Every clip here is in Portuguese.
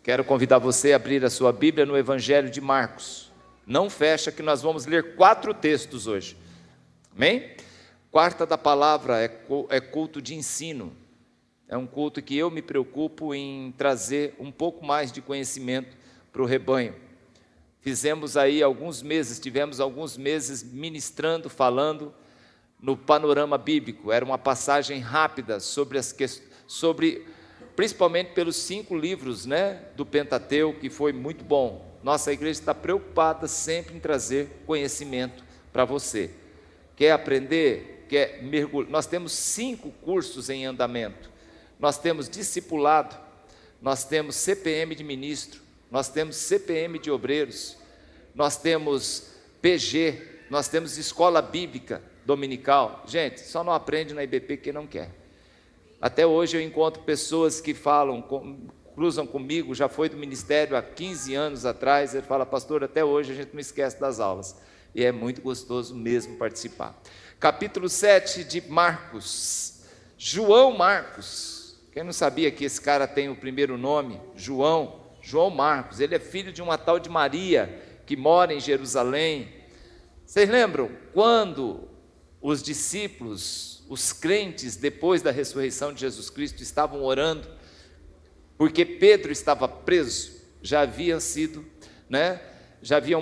Quero convidar você a abrir a sua Bíblia no Evangelho de Marcos. Não fecha, que nós vamos ler 4 textos hoje. Amém? Quarta da palavra é culto de ensino. É um culto que eu me preocupo em trazer um pouco mais de conhecimento para o rebanho. Tivemos alguns meses ministrando, falando no panorama bíblico. Era uma passagem rápida sobre principalmente pelos 5 livros, do Pentateuco, que foi muito bom. Nossa igreja está preocupada sempre em trazer conhecimento para você. Quer aprender? Quer mergulhar? Nós temos 5 cursos em andamento. Nós temos discipulado, nós temos CPM de ministro, nós temos CPM de obreiros, nós temos PG, nós temos escola bíblica dominical. Gente, só não aprende na IBP quem não quer. Até hoje eu encontro pessoas que cruzam comigo, já foi do ministério há 15 anos atrás, ele fala: pastor, até hoje a gente não esquece das aulas. E é muito gostoso mesmo participar. Capítulo 7 de Marcos, João Marcos. Quem não sabia que esse cara tem o primeiro nome? João Marcos. Ele é filho de uma tal de Maria, que mora em Jerusalém. Vocês lembram quando os discípulos, os crentes, depois da ressurreição de Jesus Cristo, estavam orando, porque Pedro estava preso, já haviam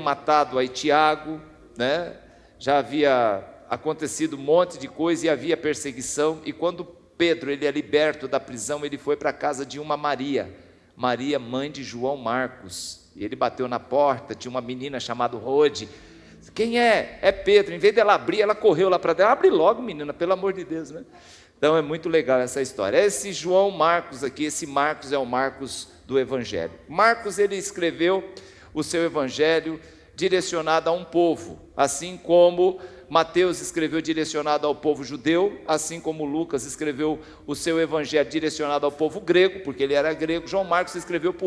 matado aí Tiago, já havia acontecido um monte de coisa e havia perseguição, e quando Pedro ele é liberto da prisão, ele foi para a casa de uma Maria, mãe de João Marcos, e ele bateu na porta, tinha uma menina chamada Rode. Quem é? É Pedro. Em vez dela abrir, ela correu lá para dentro. Abre logo, menina, pelo amor de Deus, Então é muito legal essa história. Esse João Marcos aqui, esse Marcos é o Marcos do Evangelho. Marcos, ele escreveu o seu Evangelho direcionado a um povo, assim como Mateus escreveu direcionado ao povo judeu, assim como Lucas escreveu o seu Evangelho direcionado ao povo grego, porque ele era grego. João Marcos escreveu para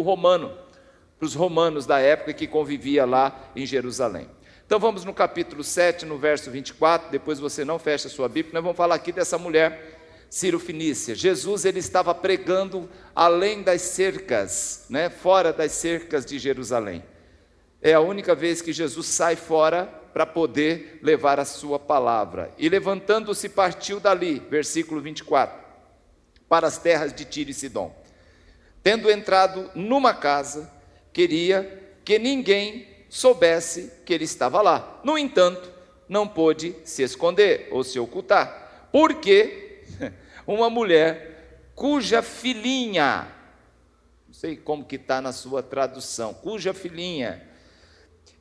os romanos da época que convivia lá em Jerusalém. Então vamos no capítulo 7, no verso 24, depois você não fecha a sua Bíblia, nós vamos falar aqui dessa mulher Ciro-Fenícia. Jesus, ele estava pregando além das cercas, fora das cercas de Jerusalém. É a única vez que Jesus sai fora para poder levar a sua palavra. E levantando-se partiu dali, versículo 24, para as terras de Tiro e Sidom. Tendo entrado numa casa, queria que ninguém soubesse que ele estava lá. No entanto, não pôde se esconder ou se ocultar, porque uma mulher cuja filhinha, não sei como que está na sua tradução, cuja filhinha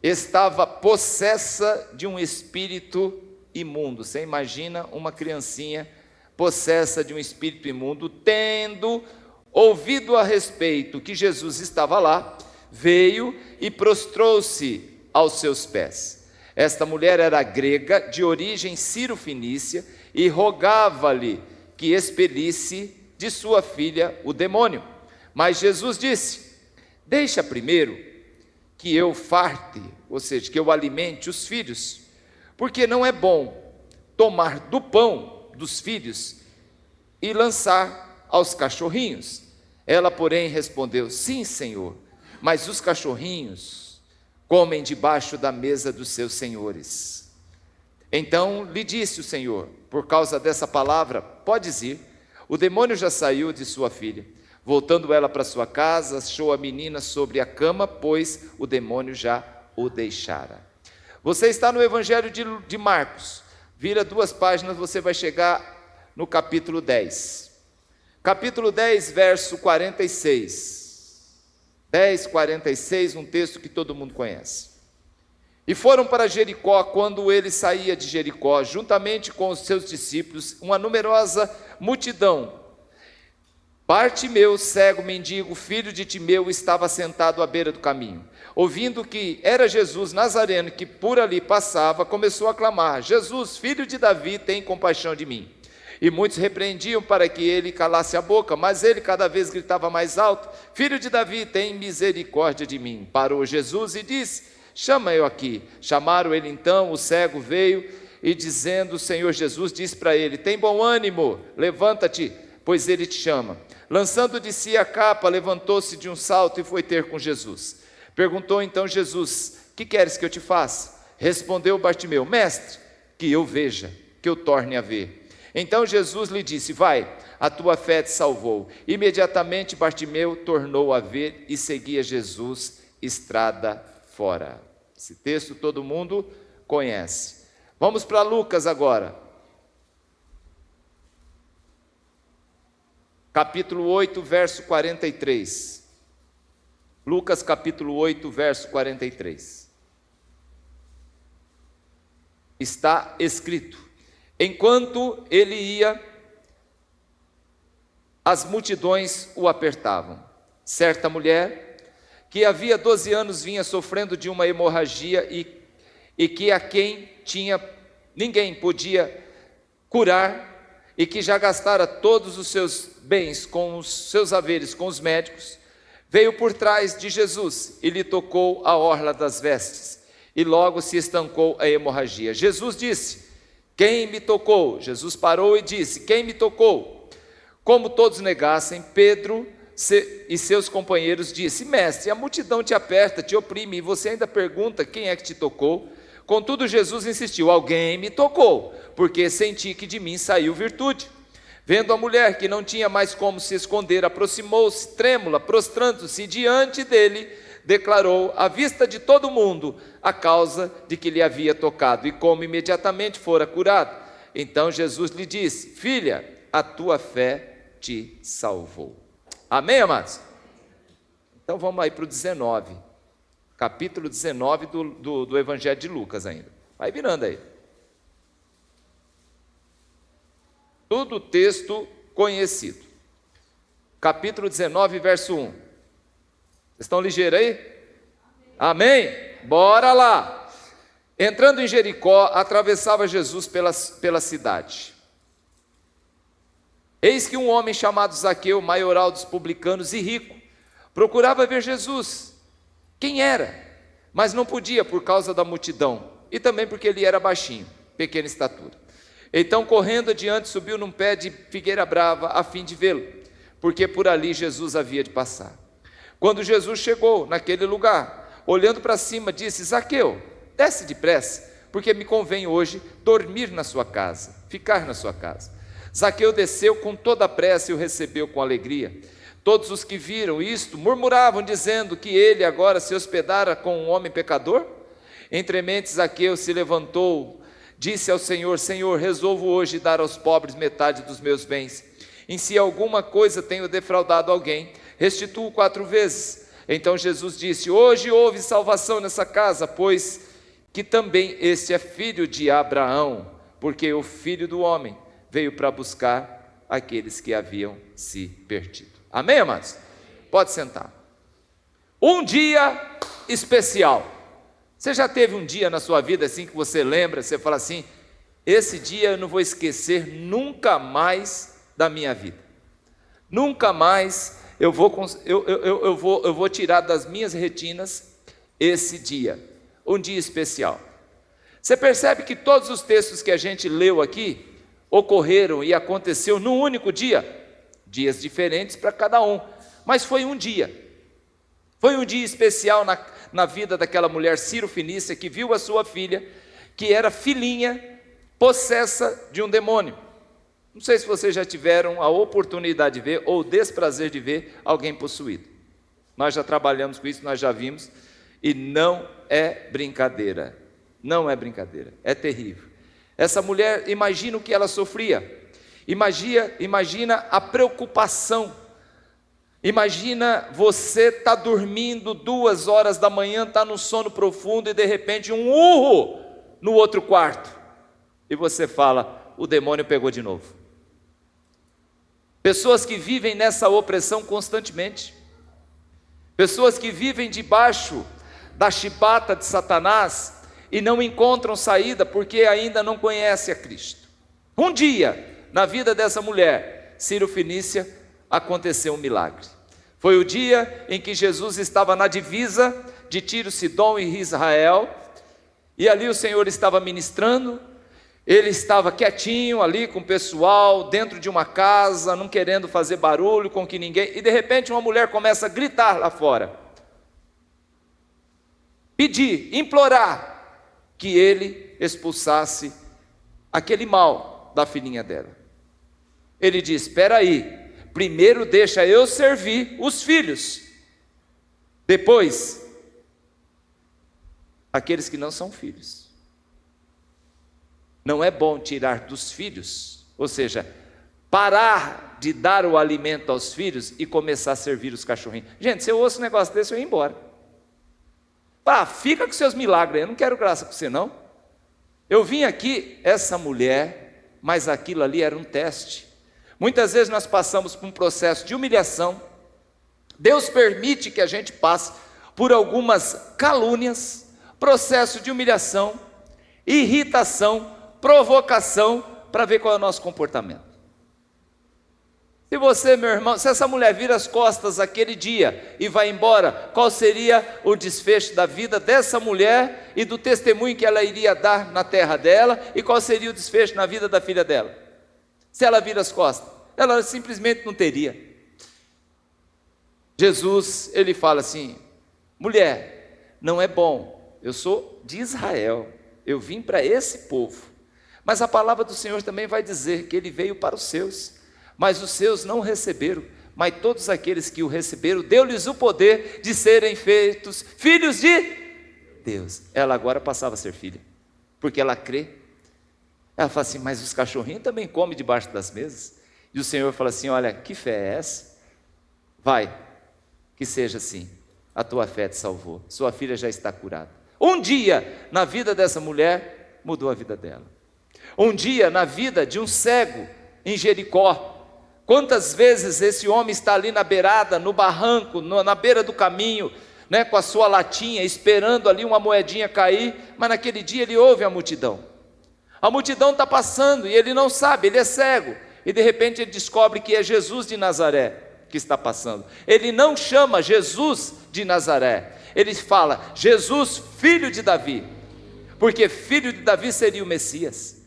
estava possessa de um espírito imundo. Você imagina uma criancinha possessa de um espírito imundo, tendo ouvido a respeito que Jesus estava lá, veio e prostrou-se aos seus pés. Esta mulher era grega, de origem Ciro-Fenícia, e rogava-lhe que expelisse de sua filha o demônio. Mas Jesus disse: deixa primeiro que eu farte, ou seja, que eu alimente os filhos, porque não é bom tomar do pão dos filhos e lançar aos cachorrinhos. Ela, porém, respondeu: sim, Senhor, mas os cachorrinhos comem debaixo da mesa dos seus senhores. Então lhe disse o Senhor: por causa dessa palavra, podes ir, o demônio já saiu de sua filha. Voltando ela para sua casa, achou a menina sobre a cama, pois o demônio já o deixara. Você está no Evangelho de Marcos, vira 2 páginas, você vai chegar no capítulo 10. Capítulo 10, verso 46. 10:46, um texto que todo mundo conhece. E foram para Jericó. Quando ele saía de Jericó, juntamente com os seus discípulos, uma numerosa multidão, Bartimeu, cego, mendigo, filho de Timeu, estava sentado à beira do caminho. Ouvindo que era Jesus Nazareno que por ali passava, começou a clamar: Jesus, filho de Davi, tem compaixão de mim. E muitos repreendiam para que ele calasse a boca, mas ele cada vez gritava mais alto: filho de Davi, tem misericórdia de mim. Parou Jesus e disse: chama eu aqui. Chamaram ele então, o cego veio e dizendo: o Senhor Jesus disse para ele: tem bom ânimo, levanta-te, pois ele te chama. Lançando de si a capa, levantou-se de um salto e foi ter com Jesus. Perguntou então Jesus: que queres que eu te faça? Respondeu Bartimeu: mestre, que eu veja, que eu torne a ver. Então Jesus lhe disse: vai, a tua fé te salvou. Imediatamente Bartimeu tornou a ver e seguia Jesus estrada fora. Esse texto todo mundo conhece. Vamos para Lucas agora. Capítulo 8, verso 43. Lucas capítulo 8, verso 43. Está escrito: enquanto ele ia, as multidões o apertavam. Certa mulher, que havia 12 anos vinha sofrendo de uma hemorragia e que a quem ninguém podia curar, e que já gastara todos os seus bens com os seus haveres com os médicos, veio por trás de Jesus e lhe tocou a orla das vestes, e logo se estancou a hemorragia. Jesus disse: quem me tocou? Jesus parou e disse: quem me tocou? Como todos negassem, Pedro e seus companheiros disse: mestre, a multidão te aperta, te oprime, e você ainda pergunta quem é que te tocou? Contudo Jesus insistiu: alguém me tocou, porque senti que de mim saiu virtude. Vendo a mulher que não tinha mais como se esconder, aproximou-se trêmula, prostrando-se diante dele, declarou à vista de todo mundo a causa de que lhe havia tocado e como imediatamente fora curado. Então Jesus lhe disse: filha, a tua fé te salvou. Amém, amados? Então vamos aí para o 19, capítulo 19 do Evangelho de Lucas ainda. Vai virando aí. Tudo texto conhecido. Capítulo 19, verso 1. Vocês estão ligeiros aí? Amém? Bora lá. Entrando em Jericó, atravessava Jesus pela cidade. Eis que um homem chamado Zaqueu, maioral dos publicanos e rico, procurava ver Jesus. Quem era? Mas não podia por causa da multidão, e também porque ele era baixinho, pequena estatura. Então, correndo adiante, subiu num pé de figueira brava, a fim de vê-lo, porque por ali Jesus havia de passar. Quando Jesus chegou naquele lugar, olhando para cima, disse: Zaqueu, desce depressa, porque me convém hoje dormir na sua casa, ficar na sua casa. Zaqueu desceu com toda a pressa e o recebeu com alegria. Todos os que viram isto murmuravam, dizendo que ele agora se hospedara com um homem pecador. Entre mentes, Zaqueu se levantou, disse ao Senhor: Senhor, resolvo hoje dar aos pobres metade dos meus bens. E se alguma coisa tenho defraudado alguém, restituo 4 vezes. Então Jesus disse: hoje houve salvação nessa casa, pois que também este é filho de Abraão, porque o Filho do Homem veio para buscar aqueles que haviam se perdido. Amém, amados? Pode sentar. Um dia especial. Você já teve um dia na sua vida assim que você lembra, você fala assim: esse dia eu não vou esquecer nunca mais da minha vida. Nunca mais eu vou tirar das minhas retinas esse dia. Um dia especial. Você percebe que todos os textos que a gente leu aqui ocorreram e aconteceu num único dia. Dias diferentes para cada um, mas foi um dia. Foi um dia especial na vida daquela mulher Ciro-fenícia que viu a sua filha, que era filhinha, possessa de um demônio. Não sei se vocês já tiveram a oportunidade de ver ou o desprazer de ver alguém possuído. Nós já trabalhamos com isso, nós já vimos, e não é brincadeira. Não é brincadeira, é terrível. Essa mulher, imagina o que ela sofria. Imagina a preocupação. Imagina você tá dormindo 2 horas da manhã, tá no sono profundo e de repente um urro no outro quarto. E você fala: o demônio pegou de novo. Pessoas que vivem nessa opressão constantemente. Pessoas que vivem debaixo da chibata de Satanás e não encontram saída porque ainda não conhecem a Cristo. Um dia, na vida dessa mulher, Ciro-fenícia, aconteceu um milagre. Foi o dia em que Jesus estava na divisa de Tiro, Sidom e Israel, e ali o Senhor estava ministrando, Ele estava quietinho ali com o pessoal, dentro de uma casa, não querendo fazer barulho com que ninguém, e de repente uma mulher começa a gritar lá fora, pedir, implorar que ele expulsasse aquele mal da filhinha dela. Ele diz: espera aí, primeiro deixa eu servir os filhos, depois aqueles que não são filhos. Não é bom tirar dos filhos, ou seja, parar de dar o alimento aos filhos e começar a servir os cachorrinhos. Gente, se eu ouço um negócio desse, eu ia embora. Fica com seus milagres aí, eu não quero graça com você não. Eu vim aqui, essa mulher, mas aquilo ali era um teste. Muitas vezes nós passamos por um processo de humilhação. Deus permite que a gente passe por algumas calúnias, processo de humilhação, irritação, provocação, para ver qual é o nosso comportamento. Se você, meu irmão, se essa mulher vira as costas aquele dia e vai embora, qual seria o desfecho da vida dessa mulher e do testemunho que ela iria dar na terra dela, e qual seria o desfecho na vida da filha dela? Se ela vira as costas, ela simplesmente não teria. Jesus, ele fala assim: mulher, não é bom, eu sou de Israel, eu vim para esse povo, mas a palavra do Senhor também vai dizer que ele veio para os seus, mas os seus não receberam, mas todos aqueles que o receberam, deu-lhes o poder de serem feitos filhos de Deus. Ela agora passava a ser filha, porque ela crê. Ela fala assim: mas os cachorrinhos também comem debaixo das mesas. E o Senhor fala assim: olha, que fé é essa? Vai, que seja assim, a tua fé te salvou, sua filha já está curada. Um dia na vida dessa mulher mudou a vida dela. Um dia na vida de um cego em Jericó. Quantas vezes esse homem está ali na beirada, no barranco, na beira do caminho, né, com a sua latinha, esperando ali uma moedinha cair, mas naquele dia ele ouve a multidão. A multidão está passando e ele não sabe, ele é cego, e de repente ele descobre que é Jesus de Nazaré que está passando. Ele não chama Jesus de Nazaré, ele fala Jesus, filho de Davi, porque filho de Davi seria o Messias.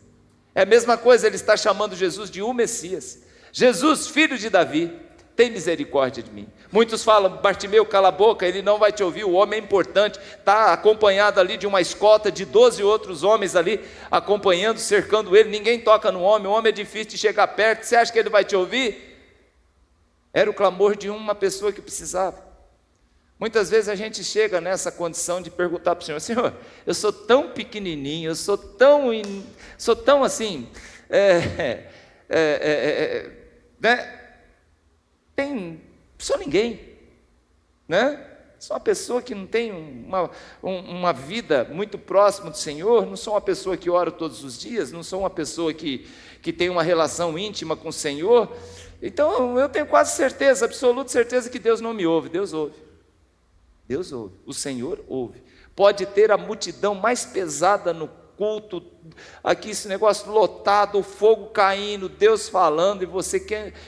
É a mesma coisa, ele está chamando Jesus de o Messias. Jesus, filho de Davi, tem misericórdia de mim. Muitos falam: Bartimeu, cala a boca, ele não vai te ouvir, o homem é importante, está acompanhado ali de uma escolta de 12 outros homens ali, acompanhando, cercando ele, ninguém toca no homem, o homem é difícil de chegar perto, você acha que ele vai te ouvir? Era o clamor de uma pessoa que precisava. Muitas vezes a gente chega nessa condição de perguntar para o Senhor: Senhor, eu sou tão pequenininho, eu sou tão assim, né? Sou ninguém, né? Sou uma pessoa que não tem uma vida muito próxima do Senhor, não sou uma pessoa que ora todos os dias, não sou uma pessoa que tem uma relação íntima com o Senhor. Então eu tenho quase certeza, absoluta certeza que Deus não me ouve. Deus ouve. Deus ouve, o Senhor ouve. Pode ter a multidão mais pesada no culto, aqui esse negócio lotado, o fogo caindo, Deus falando, e você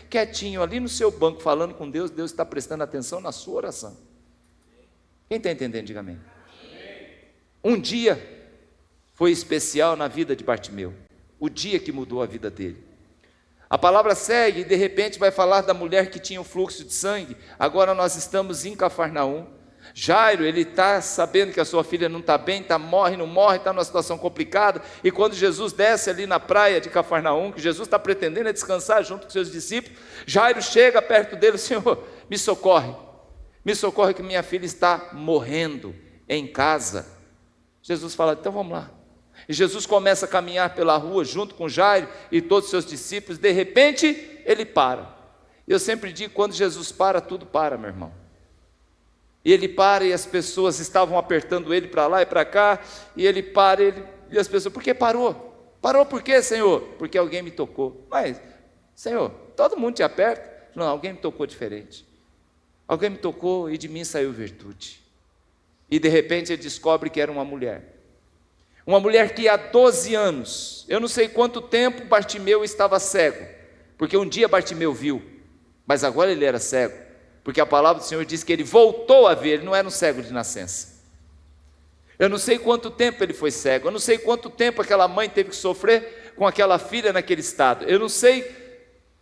quietinho ali no seu banco falando com Deus, Deus está prestando atenção na sua oração. Quem está entendendo, diga amém. Um dia foi especial na vida de Bartimeu, o dia que mudou a vida dele. A palavra segue e de repente vai falar da mulher que tinha um fluxo de sangue. Agora nós estamos em Cafarnaum. Jairo, ele está sabendo que a sua filha não está bem, morre, não morre, está numa situação complicada, e quando Jesus desce ali na praia de Cafarnaum, que Jesus está pretendendo descansar junto com seus discípulos, Jairo chega perto dele: Senhor, me socorre que minha filha está morrendo em casa. Jesus fala: então vamos lá. E Jesus começa a caminhar pela rua junto com Jairo e todos os seus discípulos. De repente ele para. Eu sempre digo: quando Jesus para, tudo para, meu irmão. E ele para, e as pessoas estavam apertando ele para lá e para cá, e ele para, e as pessoas: por que parou? Parou por quê, Senhor? Porque alguém me tocou. Mas, Senhor, todo mundo te aperta? Não, alguém me tocou diferente. Alguém me tocou e de mim saiu virtude. E de repente ele descobre que era uma mulher que há 12 anos, eu não sei quanto tempo Bartimeu estava cego, porque um dia Bartimeu viu, mas agora ele era cego. Porque a palavra do Senhor diz que ele voltou a ver, ele não era um cego de nascença. Eu não sei quanto tempo ele foi cego, eu não sei quanto tempo aquela mãe teve que sofrer com aquela filha naquele estado. Eu não sei,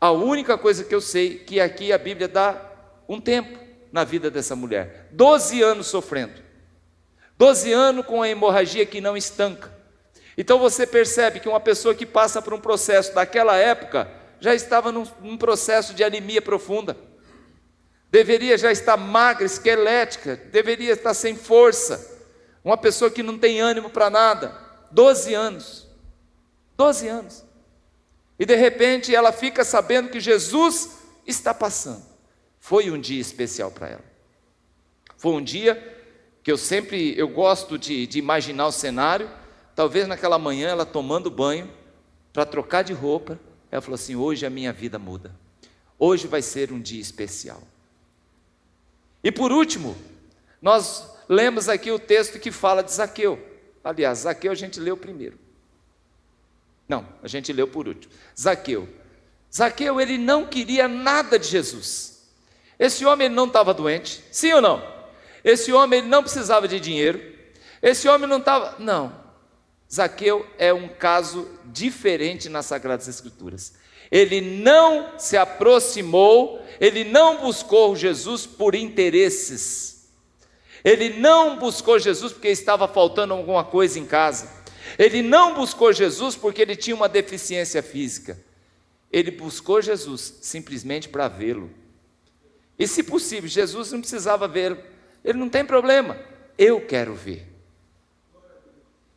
a única coisa que eu sei, que aqui a Bíblia dá um tempo na vida dessa mulher. 12 anos sofrendo. 12 anos com a hemorragia que não estanca. Então você percebe que uma pessoa que passa por um processo daquela época, já estava num processo de anemia profunda. Deveria já estar magra, esquelética, deveria estar sem força. Uma pessoa que não tem ânimo para nada. 12 anos. 12 anos. E de repente ela fica sabendo que Jesus está passando. Foi um dia especial para ela. Foi um dia que eu gosto de imaginar o cenário. Talvez naquela manhã ela tomando banho, para trocar de roupa, ela falou assim: hoje a minha vida muda. Hoje vai ser um dia especial. E por último, nós lemos aqui o texto que fala de Zaqueu. Aliás, Zaqueu a gente leu primeiro. Não, a gente leu por último. Zaqueu, ele não queria nada de Jesus. Esse homem ele não estava doente, sim ou não? Esse homem ele não precisava de dinheiro. Esse homem não estava... Não, Zaqueu é um caso diferente nas Sagradas Escrituras. Ele não se aproximou, ele não buscou Jesus por interesses. Ele não buscou Jesus porque estava faltando alguma coisa em casa. Ele não buscou Jesus porque ele tinha uma deficiência física. Ele buscou Jesus simplesmente para vê-lo. E se possível, Jesus não precisava vê-lo. Ele não tem problema, eu quero ver.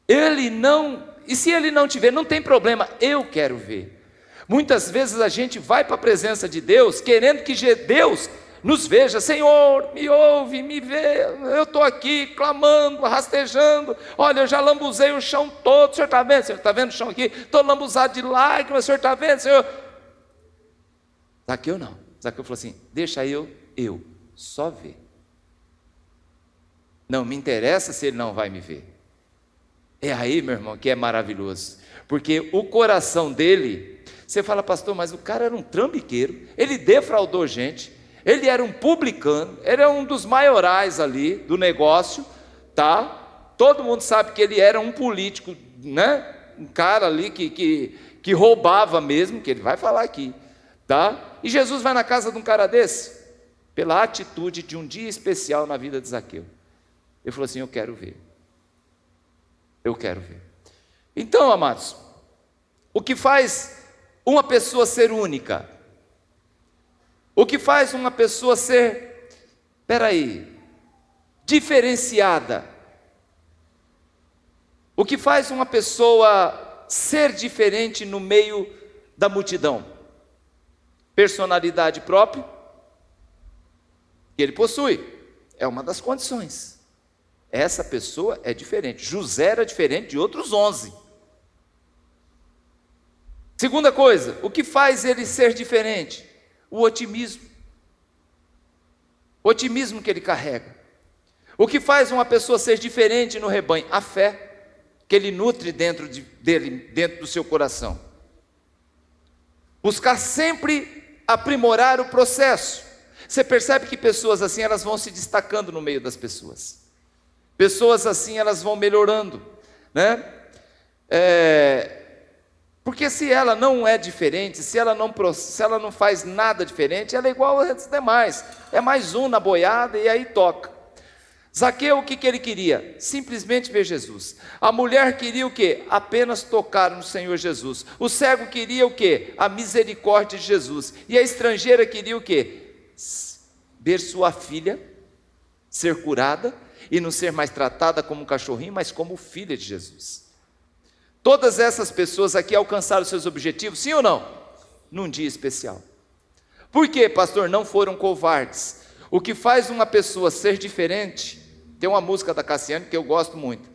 E se ele não te ver, não tem problema, eu quero ver. Muitas vezes a gente vai para a presença de Deus, querendo que Deus nos veja. Senhor, me ouve, me vê, eu estou aqui clamando, rastejando, olha, eu já lambuzei o chão todo, o senhor está vendo? O senhor está vendo o chão aqui? Estou lambuzado de lágrimas, o senhor está vendo, senhor? Zaqueu não. Zaqueu falou assim: deixa eu só ver. Não me interessa se ele não vai me ver. É aí, meu irmão, que é maravilhoso, porque o coração dele, você fala: pastor, mas o cara era um trambiqueiro, ele defraudou gente, ele era um publicano, ele era um dos maiorais ali do negócio, tá? Todo mundo sabe que ele era um político, né? Um cara ali que roubava mesmo, que ele vai falar aqui, tá? E Jesus vai na casa de um cara desse, pela atitude de um dia especial na vida de Zaqueu. Ele falou assim: eu quero ver. Eu quero ver. Então, amados, o que faz uma pessoa ser única? O que faz uma pessoa ser, diferenciada? O que faz uma pessoa ser diferente no meio da multidão? Personalidade própria, que ele possui, é uma das condições. Essa pessoa é diferente. José era diferente de outros 11. Segunda coisa, o que faz ele ser diferente? O otimismo. O otimismo que ele carrega. O que faz uma pessoa ser diferente no rebanho? A fé que ele nutre dentro do seu coração. Buscar sempre aprimorar o processo. Você percebe que pessoas assim, elas vão se destacando no meio das pessoas. Pessoas assim, elas vão melhorando, né? Porque se ela não é diferente, se ela não faz nada diferente, ela é igual aos demais. É mais um na boiada e aí toca. Zaqueu, o que ele queria? Simplesmente ver Jesus. A mulher queria o quê? Apenas tocar no Senhor Jesus. O cego queria o quê? A misericórdia de Jesus. E a estrangeira queria o quê? Ver sua filha ser curada e não ser mais tratada como um cachorrinho, mas como filha de Jesus. Todas essas pessoas aqui alcançaram seus objetivos, sim ou não? Num dia especial. Por quê, pastor? Não foram covardes. O que faz uma pessoa ser diferente, tem uma música da Cassiane que eu gosto muito.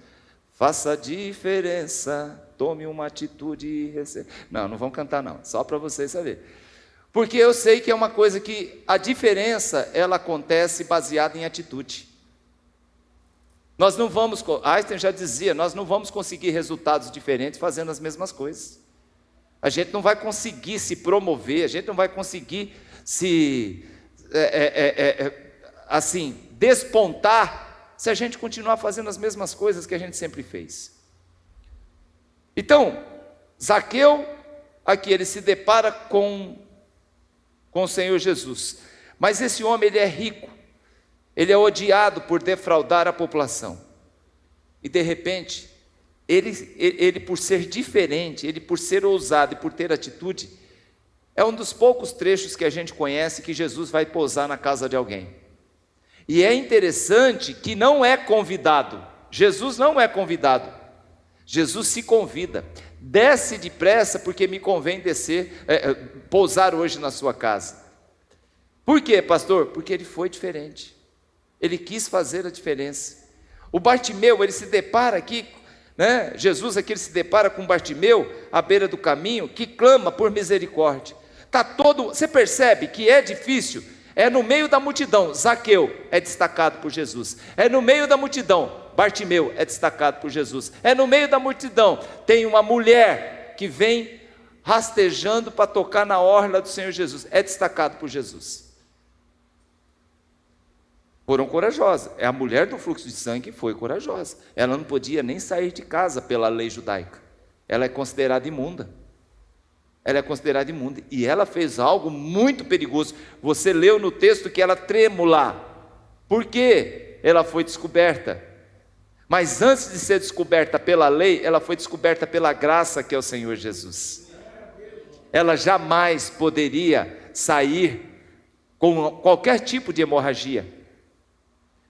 Faça a diferença, tome uma atitude e receba. Não vamos cantar não, só para vocês saberem. Porque eu sei que é uma coisa que a diferença, ela acontece baseada em atitude. Nós não vamos, Einstein já dizia, nós não vamos conseguir resultados diferentes fazendo as mesmas coisas. A gente não vai conseguir se promover, a gente não vai conseguir se, despontar, se a gente continuar fazendo as mesmas coisas que a gente sempre fez. Então, Zaqueu, aqui ele se depara com o Senhor Jesus, mas esse homem ele é rico, ele é odiado por defraudar a população, e de repente, ele por ser diferente, ele por ser ousado e por ter atitude, é um dos poucos trechos que a gente conhece que Jesus vai pousar na casa de alguém. E é interessante que não é convidado, Jesus não é convidado, Jesus se convida, desce depressa porque me convém pousar hoje na sua casa. Por quê, pastor? Porque ele foi diferente, ele quis fazer a diferença. O Bartimeu, ele se depara aqui, Jesus aqui ele se depara com Bartimeu, à beira do caminho, que clama por misericórdia. Você percebe que é difícil, é no meio da multidão, Zaqueu é destacado por Jesus, é no meio da multidão, Bartimeu é destacado por Jesus, é no meio da multidão, tem uma mulher que vem rastejando para tocar na orla do Senhor Jesus, é destacado por Jesus. Foram corajosas, a mulher do fluxo de sangue foi corajosa, ela não podia nem sair de casa pela lei judaica, ela é considerada imunda, e ela fez algo muito perigoso. Você leu no texto que ela trêmula, porque ela foi descoberta, mas antes de ser descoberta pela lei, ela foi descoberta pela graça que é o Senhor Jesus. Ela jamais poderia sair com qualquer tipo de hemorragia.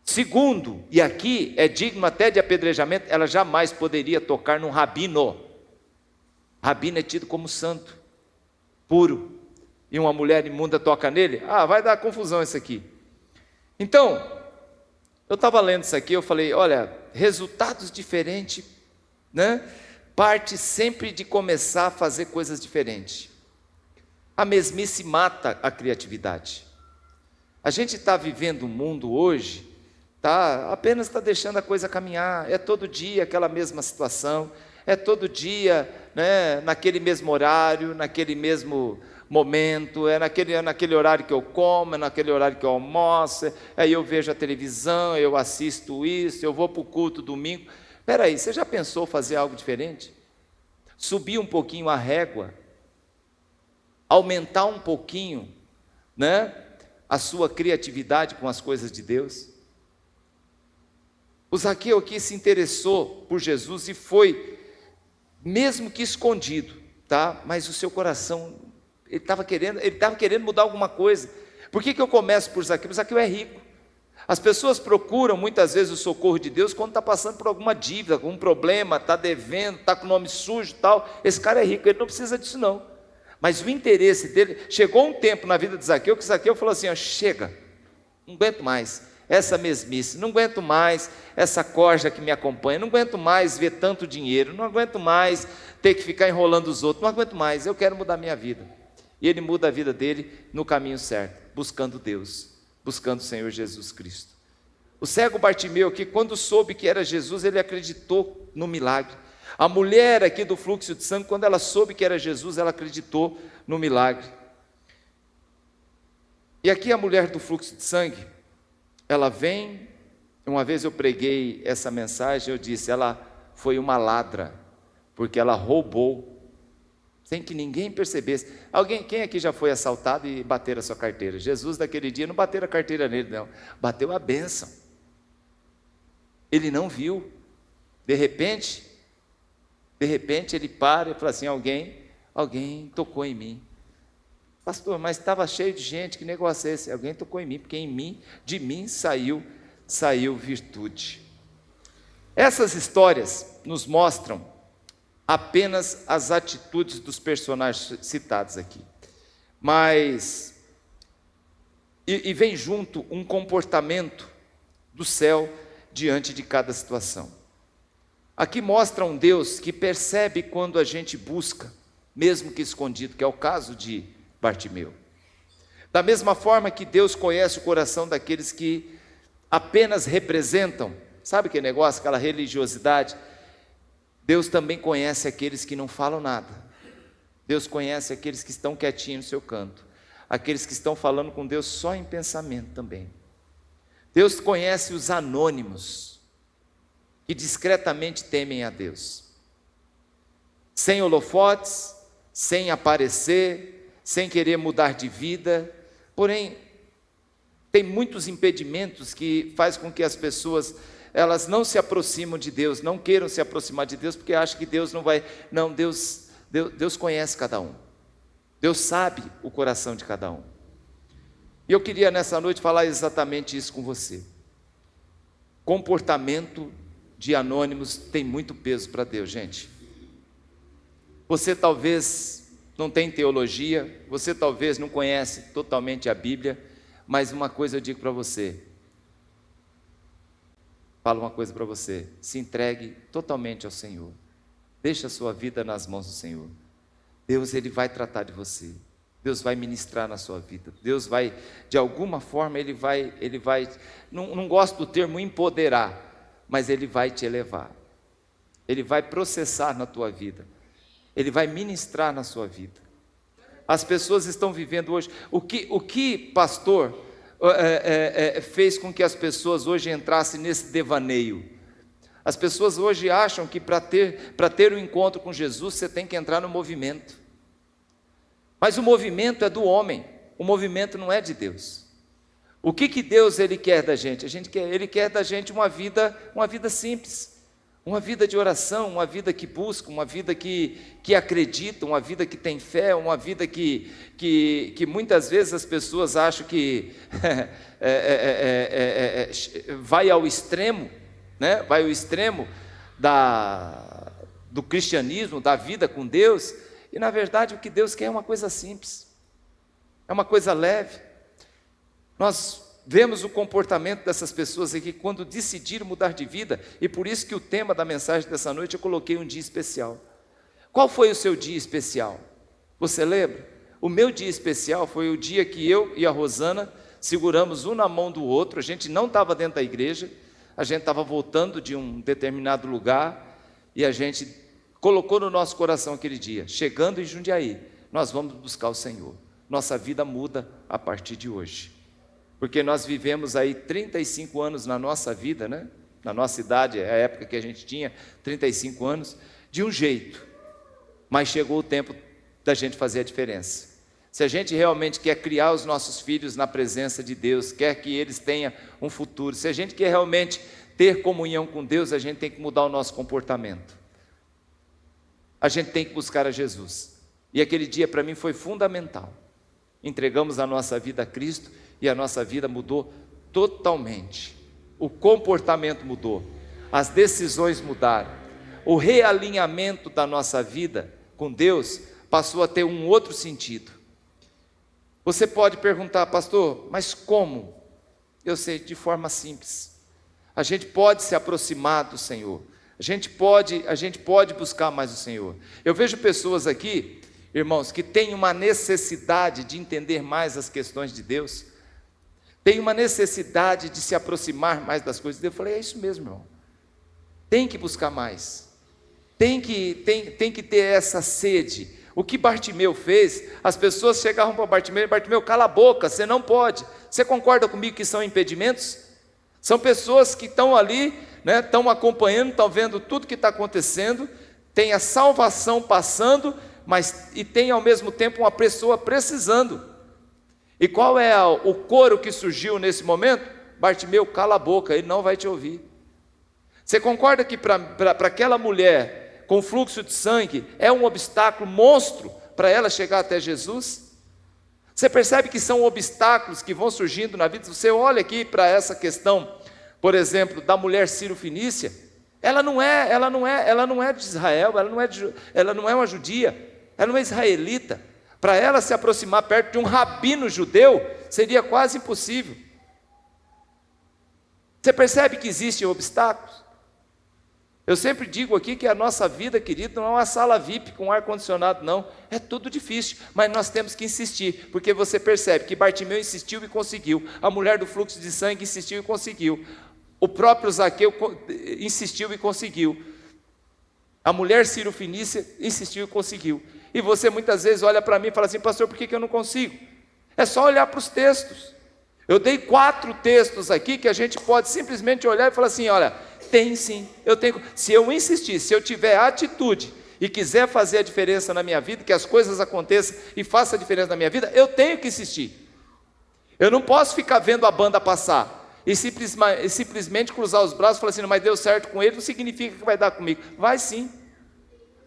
Segundo, e aqui é digno até de apedrejamento, ela jamais poderia tocar num rabino. Rabino é tido como santo, puro, e uma mulher imunda toca nele, vai dar confusão isso aqui. Então, eu estava lendo isso aqui, eu falei, olha, resultados diferentes, parte sempre de começar a fazer coisas diferentes. A mesmice mata a criatividade. A gente está vivendo um mundo hoje, apenas está deixando a coisa caminhar, é todo dia aquela mesma situação, é todo dia, naquele mesmo horário, naquele mesmo momento, é naquele horário que eu como, é naquele horário que eu almoço, aí eu vejo a televisão, eu assisto isso, eu vou para o culto domingo. Espera aí, você já pensou fazer algo diferente? Subir um pouquinho a régua, aumentar um pouquinho, a sua criatividade com as coisas de Deus? O Zaqueu aqui se interessou por Jesus e foi, mesmo que escondido, mas o seu coração, ele estava querendo mudar alguma coisa. Por que eu começo por Zaqueu? Zaqueu é rico. As pessoas procuram muitas vezes o socorro de Deus quando está passando por alguma dívida, algum problema, está devendo, está com o nome sujo e tal. Esse cara é rico, ele não precisa disso não. Mas o interesse dele, chegou um tempo na vida de Zaqueu, que Zaqueu falou assim, chega, não aguento mais essa mesmice, não aguento mais essa corja que me acompanha, não aguento mais ver tanto dinheiro, não aguento mais ter que ficar enrolando os outros, não aguento mais, eu quero mudar minha vida. E ele muda a vida dele no caminho certo, buscando Deus, buscando o Senhor Jesus Cristo. O cego Bartimeu aqui, quando soube que era Jesus, ele acreditou no milagre. A mulher aqui do fluxo de sangue, quando ela soube que era Jesus, ela acreditou no milagre. E aqui a mulher do fluxo de sangue, ela vem, uma vez eu preguei essa mensagem, eu disse, ela foi uma ladra, porque ela roubou, sem que ninguém percebesse. Quem aqui já foi assaltado e bateram a sua carteira? Jesus daquele dia não bateu a carteira nele não, bateu a bênção. Ele não viu, de repente ele para e fala assim, alguém tocou em mim. Pastor, mas estava cheio de gente, que negócio é esse? Alguém tocou em mim, porque de mim saiu virtude. Essas histórias nos mostram apenas as atitudes dos personagens citados aqui, mas e vem junto um comportamento do céu diante de cada situação. Aqui mostra um Deus que percebe quando a gente busca, mesmo que escondido, que é o caso de Bartimeu. Da mesma forma que Deus conhece o coração daqueles que apenas representam, sabe que negócio, aquela religiosidade? Deus também conhece aqueles que não falam nada. Deus conhece aqueles que estão quietinhos no seu canto, aqueles que estão falando com Deus só em pensamento também. Deus conhece os anônimos, que discretamente temem a Deus. sem holofotes, sem aparecer, sem querer mudar de vida. Porém, tem muitos impedimentos que faz com que as pessoas, elas não se aproximam de Deus, não queiram se aproximar de Deus, porque acham que Deus não vai. Não, Deus conhece cada um. Deus sabe o coração de cada um. E eu queria nessa noite falar exatamente isso com você. Comportamento de anônimos tem muito peso para Deus, gente. Você talvez não tem teologia, você talvez não conhece totalmente a Bíblia, mas uma coisa eu digo para você, falo uma coisa para você, se entregue totalmente ao Senhor, deixe a sua vida nas mãos do Senhor. Deus, Ele vai tratar de você, Deus vai ministrar na sua vida, Deus vai, de alguma forma, Ele vai, não gosto do termo empoderar, mas Ele vai te elevar, Ele vai processar na tua vida, Ele vai ministrar na sua vida. As pessoas estão vivendo hoje, o que pastor, fez com que as pessoas hoje entrassem nesse devaneio? As pessoas hoje acham que para ter um encontro com Jesus, você tem que entrar no movimento. Mas o movimento é do homem, o movimento não é de Deus. O que Deus Ele quer da gente? Ele quer da gente uma vida simples. Uma vida de oração, uma vida que busca, uma vida que acredita, uma vida que tem fé, uma vida que muitas vezes as pessoas acham que vai ao extremo, né? Vai ao extremo do cristianismo, da vida com Deus, e na verdade o que Deus quer é uma coisa simples, é uma coisa leve. Nós vemos o comportamento dessas pessoas aqui quando decidiram mudar de vida, e por isso que o tema da mensagem dessa noite eu coloquei um dia especial. Qual foi o seu dia especial? Você lembra? O meu dia especial foi o dia que eu e a Rosana seguramos um na mão do outro. A gente não estava dentro da igreja, a gente estava voltando de um determinado lugar, e a gente colocou no nosso coração aquele dia, chegando em Jundiaí, nós vamos buscar o Senhor, nossa vida muda a partir de hoje. Porque nós vivemos aí 35 anos na nossa vida, né? Na nossa idade, é a época que a gente tinha 35 anos, de um jeito, mas chegou o tempo da gente fazer a diferença. Se a gente realmente quer criar os nossos filhos na presença de Deus, quer que eles tenham um futuro, se a gente quer realmente ter comunhão com Deus, a gente tem que mudar o nosso comportamento. A gente tem que buscar a Jesus. E aquele dia para mim foi fundamental. Entregamos a nossa vida a Cristo, e a nossa vida mudou totalmente. O comportamento mudou, as decisões mudaram, o realinhamento da nossa vida com Deus passou a ter um outro sentido. Você pode perguntar, pastor, mas como? Eu sei, de forma simples. A gente pode se aproximar do Senhor, a gente pode buscar mais o Senhor. Eu vejo pessoas aqui, irmãos, que têm uma necessidade de entender mais as questões de Deus, tem uma necessidade de se aproximar mais das coisas de Deus. Eu falei, é isso mesmo, irmão. Tem que buscar mais. Tem que ter essa sede. O que Bartimeu fez, as pessoas chegavam para Bartimeu, cala a boca, você não pode. Você concorda comigo que são impedimentos? São pessoas que estão ali, né, estão acompanhando, estão vendo tudo que está acontecendo, tem a salvação passando, e tem ao mesmo tempo uma pessoa precisando. E qual é o coro que surgiu nesse momento? Bartimeu, cala a boca, ele não vai te ouvir. Você concorda que para aquela mulher com fluxo de sangue é um obstáculo monstro para ela chegar até Jesus? Você percebe que são obstáculos que vão surgindo na vida? Você olha aqui para essa questão, por exemplo, da mulher Ciro-Fenícia, ela não é de Israel, ela não é uma judia, ela não é israelita. Para ela se aproximar perto de um rabino judeu, seria quase impossível. Você percebe que existem obstáculos? Eu sempre digo aqui que a nossa vida, querido, não é uma sala VIP com ar-condicionado, não. É tudo difícil, mas nós temos que insistir, porque você percebe que Bartimeu insistiu e conseguiu, a mulher do fluxo de sangue insistiu e conseguiu, o próprio Zaqueu insistiu e conseguiu, a mulher Ciro-Fenícia insistiu e conseguiu. E você muitas vezes olha para mim e fala assim, pastor, por que eu não consigo? É só olhar para os textos. Eu dei 4 textos aqui que a gente pode simplesmente olhar e falar assim, olha, tem sim, eu tenho. Se eu insistir, se eu tiver atitude, e quiser fazer a diferença na minha vida, que as coisas aconteçam e façam a diferença na minha vida, eu tenho que insistir. Eu não posso ficar vendo a banda passar e simplesmente cruzar os braços e falar assim, mas deu certo com ele, não significa que vai dar comigo. Vai sim.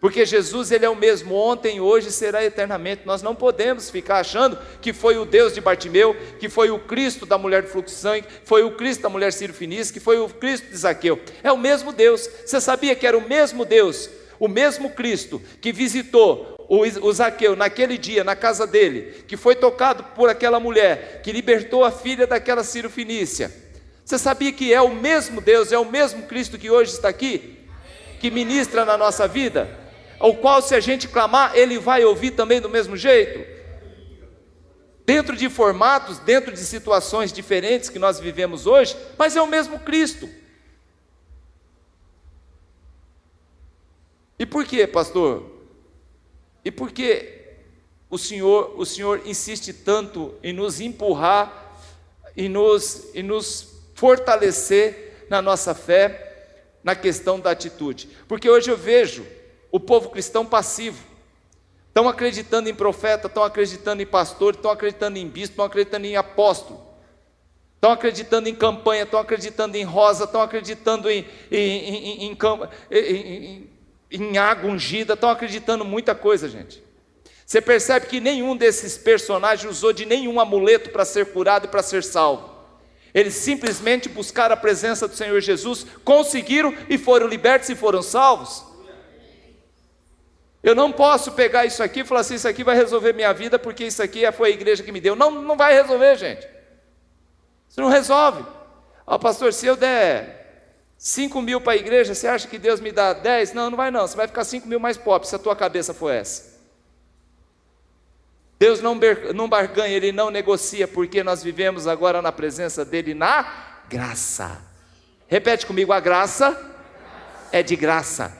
Porque Jesus, Ele é o mesmo ontem, hoje e será eternamente. Nós não podemos ficar achando que foi o Deus de Bartimeu, que foi o Cristo da mulher do fluxo de sangue, que foi o Cristo da mulher Sírio-Fenícia, que foi o Cristo de Zaqueu. É o mesmo Deus. Você sabia que era o mesmo Deus, o mesmo Cristo que visitou o Zaqueu naquele dia, na casa dele, que foi tocado por aquela mulher, que libertou a filha daquela Sírio-Fenícia? Você sabia que é o mesmo Deus, é o mesmo Cristo que hoje está aqui, que ministra na nossa vida? Ao qual, se a gente clamar, Ele vai ouvir também do mesmo jeito? Dentro de formatos, dentro de situações diferentes que nós vivemos hoje, mas é o mesmo Cristo. E por quê, pastor? E por que o Senhor insiste tanto em nos empurrar e nos fortalecer na nossa fé, na questão da atitude? Porque hoje eu vejo o povo cristão passivo, estão acreditando em profeta, estão acreditando em pastor, estão acreditando em bispo, estão acreditando em apóstolo, estão acreditando em campanha, estão acreditando em rosa, estão acreditando em água ungida, estão acreditando em muita coisa, gente. Você percebe que nenhum desses personagens usou de nenhum amuleto para ser curado e para ser salvo. Eles simplesmente buscaram a presença do Senhor Jesus, conseguiram e foram libertos e foram salvos. Eu não posso pegar isso aqui e falar assim, isso aqui vai resolver minha vida, porque isso aqui foi a igreja que me deu. Não, não vai resolver, gente. Isso não resolve. Pastor, se eu der 5 mil para a igreja, você acha que Deus me dá 10? Não, não vai não, você vai ficar 5 mil mais pobre, se a tua cabeça for essa. Deus não barganha, Ele não negocia, porque nós vivemos agora na presença dEle, na graça. Repete comigo, a graça é de graça.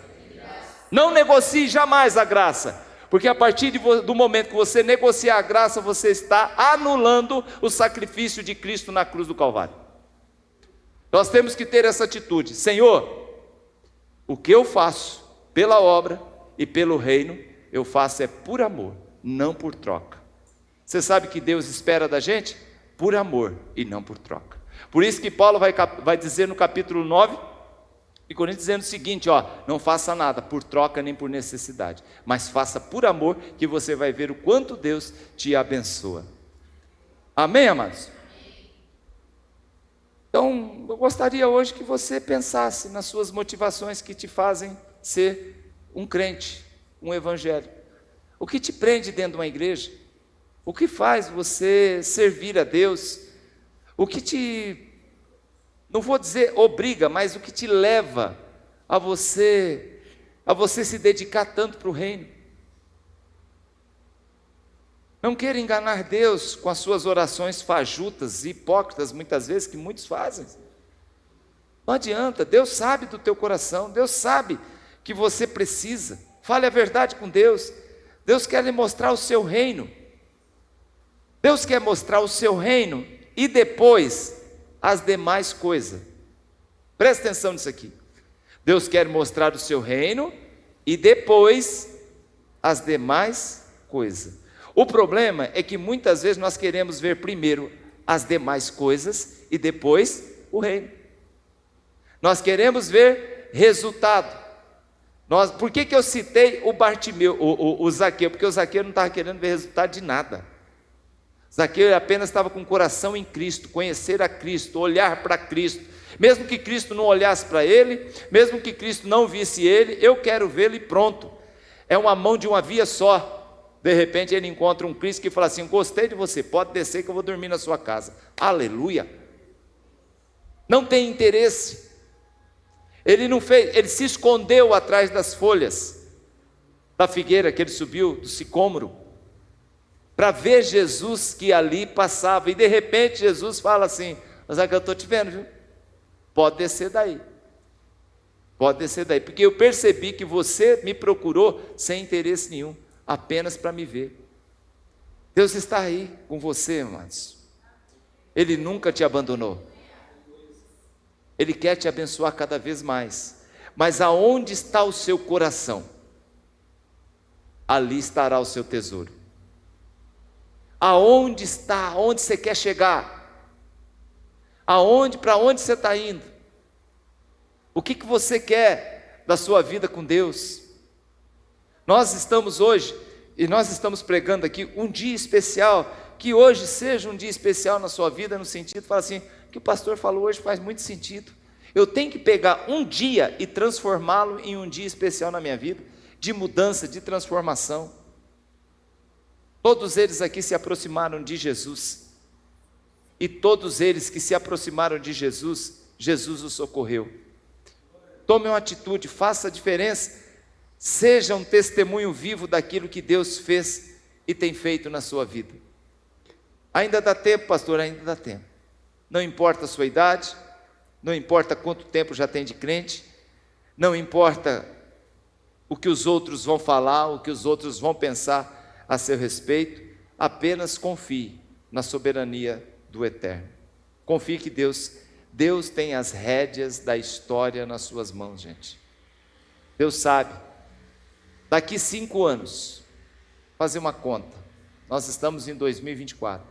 Não negocie jamais a graça, porque a partir do momento que você negociar a graça, você está anulando o sacrifício de Cristo na cruz do Calvário. Nós temos que ter essa atitude: Senhor, o que eu faço pela obra e pelo reino, eu faço por amor, não por troca. Você sabe que Deus espera da gente? Por amor e não por troca. Por isso que Paulo vai dizer no capítulo 9 de Coríntios, dizendo o seguinte, não faça nada por troca nem por necessidade, mas faça por amor, que você vai ver o quanto Deus te abençoa. Amém, amados? Então, eu gostaria hoje que você pensasse nas suas motivações que te fazem ser um crente, um evangélico. O que te prende dentro de uma igreja? O que faz você servir a Deus? O que te, não vou dizer obriga, mas o que te leva a você se dedicar tanto para o reino? Não queira enganar Deus com as suas orações fajutas e hipócritas, muitas vezes, que muitos fazem. Não adianta, Deus sabe do teu coração, Deus sabe que você precisa. Fale a verdade com Deus. Deus quer lhe mostrar o seu reino. Deus quer mostrar o seu reino e depois as demais coisas. Presta atenção nisso aqui. Deus quer mostrar o seu reino e depois as demais coisas. O problema é que muitas vezes nós queremos ver primeiro as demais coisas e depois o reino. Nós queremos ver resultado. Por que eu citei o Bartimeu, o Zaqueu? Porque o Zaqueu não estava querendo ver resultado de nada. Zaqueu apenas estava com o coração em Cristo, conhecer a Cristo, olhar para Cristo. Mesmo que Cristo não olhasse para ele, mesmo que Cristo não visse ele, eu quero vê-lo e pronto. É uma mão de uma via só. De repente ele encontra um Cristo que fala assim: gostei de você, pode descer que eu vou dormir na sua casa. Aleluia. Não tem interesse. Ele não fez, ele se escondeu atrás das folhas da figueira que ele subiu, do sicômoro, para ver Jesus que ali passava. E de repente Jesus fala assim: mas é que eu estou te vendo, viu? Pode descer daí. Pode descer daí, porque eu percebi que você me procurou sem interesse nenhum, apenas para me ver. Deus está aí com você, irmãos. Ele nunca te abandonou. Ele quer te abençoar cada vez mais. Mas aonde está o seu coração? ali estará o seu tesouro. Aonde está? Aonde você quer chegar? Para onde você está indo? O que você quer da sua vida com Deus? Nós estamos hoje, e nós estamos pregando aqui um dia especial, que hoje seja um dia especial na sua vida, no sentido, fala assim, o que o pastor falou hoje faz muito sentido. Eu tenho que pegar um dia e transformá-lo em um dia especial na minha vida, de mudança, de transformação. Todos eles aqui se aproximaram de Jesus, e todos eles que se aproximaram de Jesus, Jesus os socorreu. Tome uma atitude, faça a diferença, seja um testemunho vivo daquilo que Deus fez e tem feito na sua vida. Ainda dá tempo, pastor, ainda dá tempo. Não importa a sua idade, não importa quanto tempo já tem de crente, não importa o que os outros vão falar, o que os outros vão pensar a seu respeito, apenas confie na soberania do Eterno. Confie que Deus tem as rédeas da história nas suas mãos, gente. Deus sabe. Daqui 5 anos, fazer uma conta, nós estamos em 2024,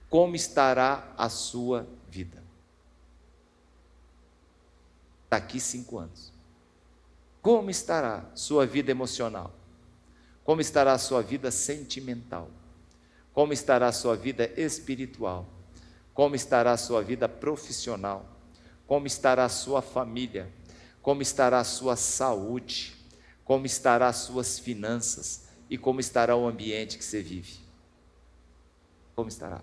como estará a sua vida? Daqui 5 anos, como estará sua vida emocional? Como estará a sua vida sentimental? Como estará a sua vida espiritual? Como estará a sua vida profissional? Como estará a sua família? Como estará a sua saúde? Como estará as suas finanças? E como estará o ambiente que você vive? Como estará?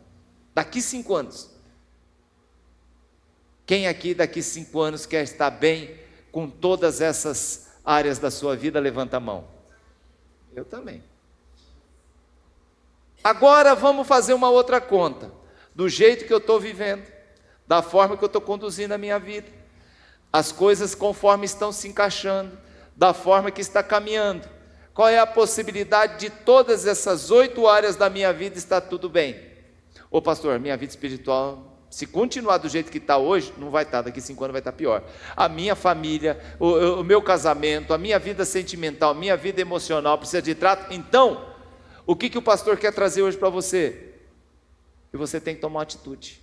Daqui 5 anos. Quem aqui daqui 5 anos quer estar bem com todas essas áreas da sua vida? Levanta a mão. Eu também. Agora vamos fazer uma outra conta. Do jeito que eu estou vivendo, da forma que eu estou conduzindo a minha vida, as coisas conforme estão se encaixando, da forma que está caminhando. Qual é a possibilidade de todas essas 8 áreas da minha vida estar tudo bem? Ô pastor, minha vida espiritual, se continuar do jeito que está hoje, não vai estar, daqui 5 anos vai estar pior. A minha família, o meu casamento, a minha vida sentimental, a minha vida emocional precisa de trato. Então, o que o pastor quer trazer hoje para você? Que você tem que tomar uma atitude.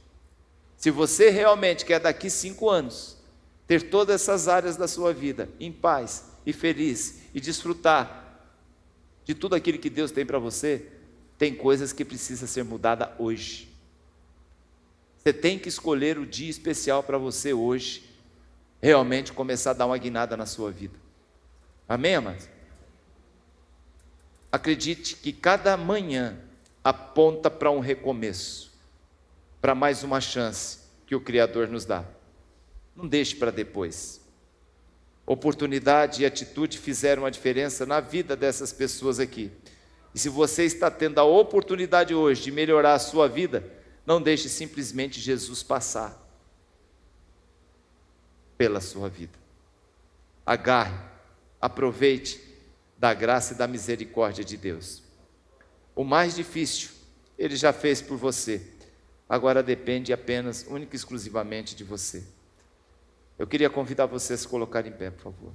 Se você realmente quer daqui 5 anos, ter todas essas áreas da sua vida em paz e feliz, e desfrutar de tudo aquilo que Deus tem para você, tem coisas que precisam ser mudadas hoje. Você tem que escolher o dia especial para você hoje, realmente começar a dar uma guinada na sua vida. Amém, amados? Acredite que cada manhã aponta para um recomeço, para mais uma chance que o Criador nos dá. Não deixe para depois. Oportunidade e atitude fizeram a diferença na vida dessas pessoas aqui. E se você está tendo a oportunidade hoje de melhorar a sua vida, não deixe simplesmente Jesus passar pela sua vida. Agarre, aproveite da graça e da misericórdia de Deus. O mais difícil, Ele já fez por você. Agora depende apenas, única e exclusivamente de você. Eu queria convidar você a se colocar em pé, por favor.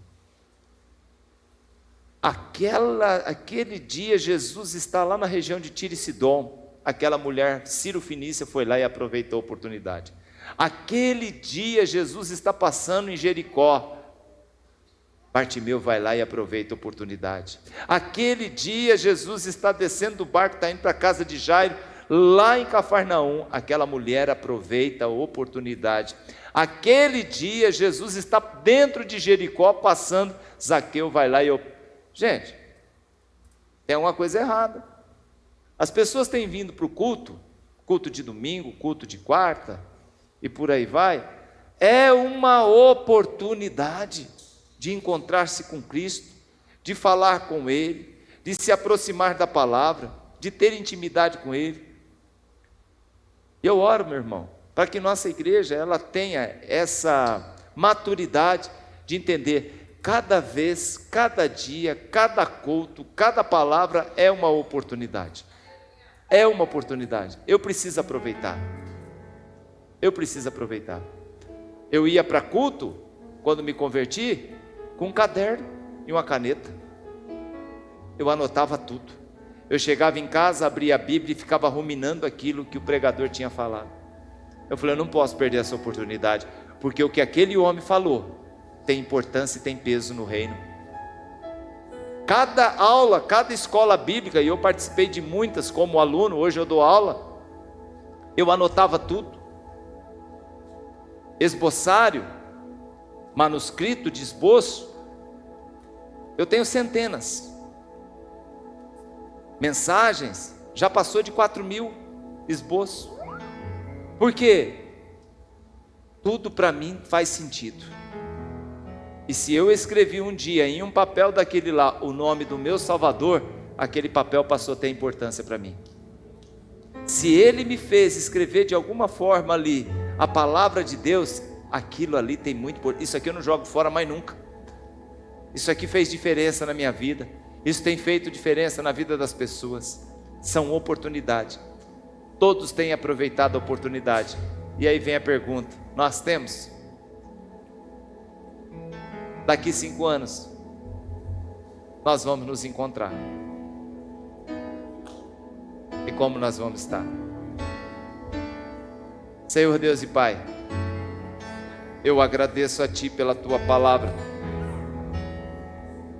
Aquele dia Jesus está lá na região de Tiro e Sidom. Aquela mulher Ciro-Fenícia foi lá e aproveitou a oportunidade. Aquele dia Jesus está passando em Jericó. Bartimeu vai lá e aproveita a oportunidade. Aquele dia Jesus está descendo do barco, está indo para a casa de Jairo, lá em Cafarnaum. Aquela mulher aproveita a oportunidade. Aquele dia Jesus está dentro de Jericó passando, Zaqueu vai lá e... Gente, tem uma coisa errada. As pessoas têm vindo para o culto de domingo, culto de quarta, e por aí vai. É uma oportunidade de encontrar-se com Cristo, de falar com Ele, de se aproximar da palavra, de ter intimidade com Ele. Eu oro, meu irmão, para que nossa igreja ela tenha essa maturidade de entender cada vez, cada dia, cada culto, cada palavra é uma oportunidade. É uma oportunidade. Eu preciso aproveitar. Eu preciso aproveitar. Eu ia para culto, quando me converti, com um caderno e uma caneta. eu anotava tudo. Eu chegava em casa, abria a Bíblia e ficava ruminando aquilo que o pregador tinha falado. Eu falei, eu não posso perder essa oportunidade, porque o que aquele homem falou tem importância e tem peso no reino. Cada aula, cada escola bíblica, e eu participei de muitas como aluno, hoje eu dou aula, eu anotava tudo. Esboçário, manuscrito de esboço, eu tenho centenas. Mensagens, já passou de 4.000 esboços. Por quê? Tudo para mim faz sentido. E se eu escrevi um dia em um papel daquele lá o nome do meu Salvador, aquele papel passou a ter importância para mim. Se ele me fez escrever de alguma forma ali a palavra de Deus, aquilo ali tem muito importância. Isso aqui eu não jogo fora mais nunca. Isso aqui fez diferença na minha vida. Isso tem feito diferença na vida das pessoas. São oportunidades. Todos têm aproveitado a oportunidade. E aí vem a pergunta: nós temos? Daqui 5 anos, nós vamos nos encontrar. E como nós vamos estar? Senhor Deus e Pai, eu agradeço a Ti pela Tua palavra.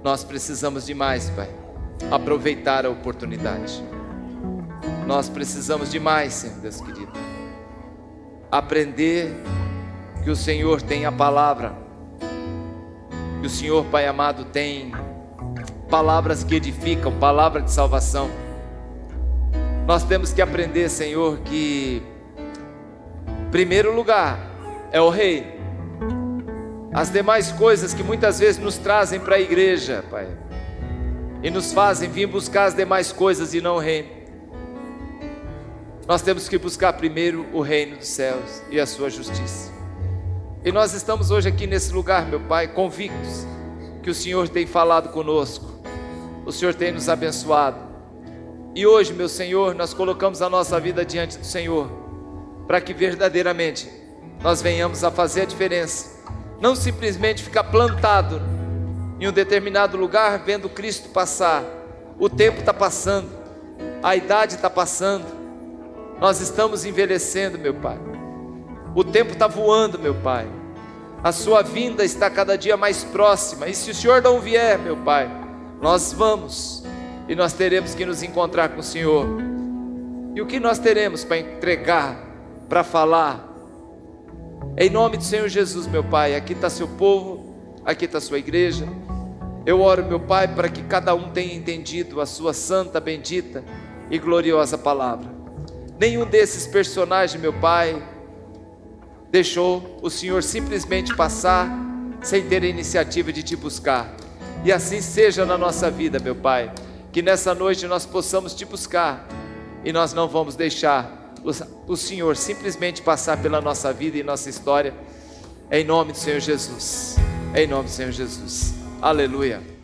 Nós precisamos demais, Pai, aproveitar a oportunidade. Nós precisamos demais, Senhor Deus querido, aprender que o Senhor tem a palavra, que o Senhor, Pai amado, tem palavras que edificam, palavra de salvação. Nós temos que aprender, Senhor, que primeiro lugar é o Rei. As demais coisas que muitas vezes nos trazem para a igreja, Pai, e nos fazem vir buscar as demais coisas e não o reino. Nós temos que buscar primeiro o reino dos céus e a sua justiça. E nós estamos hoje aqui nesse lugar, meu Pai, convictos que o Senhor tem falado conosco, o Senhor tem nos abençoado. E hoje, meu Senhor, nós colocamos a nossa vida diante do Senhor, para que verdadeiramente nós venhamos a fazer a diferença. Não simplesmente ficar plantado em um determinado lugar vendo Cristo passar. O tempo está passando, a idade está passando, nós estamos envelhecendo, meu Pai. O tempo está voando, meu Pai. A sua vinda está cada dia mais próxima. E se o Senhor não vier, meu Pai, nós vamos e nós teremos que nos encontrar com o Senhor. E o que nós teremos para entregar, para falar? Em nome do Senhor Jesus, meu Pai, aqui está seu povo, aqui está sua igreja. Eu oro, meu Pai, para que cada um tenha entendido a sua santa, bendita e gloriosa palavra. Nenhum desses personagens, meu Pai, deixou o Senhor simplesmente passar sem ter a iniciativa de te buscar. E assim seja na nossa vida, meu Pai, que nessa noite nós possamos te buscar e nós não vamos deixar o Senhor simplesmente passar pela nossa vida e nossa história. Em nome do Senhor Jesus, em nome do Senhor Jesus, aleluia.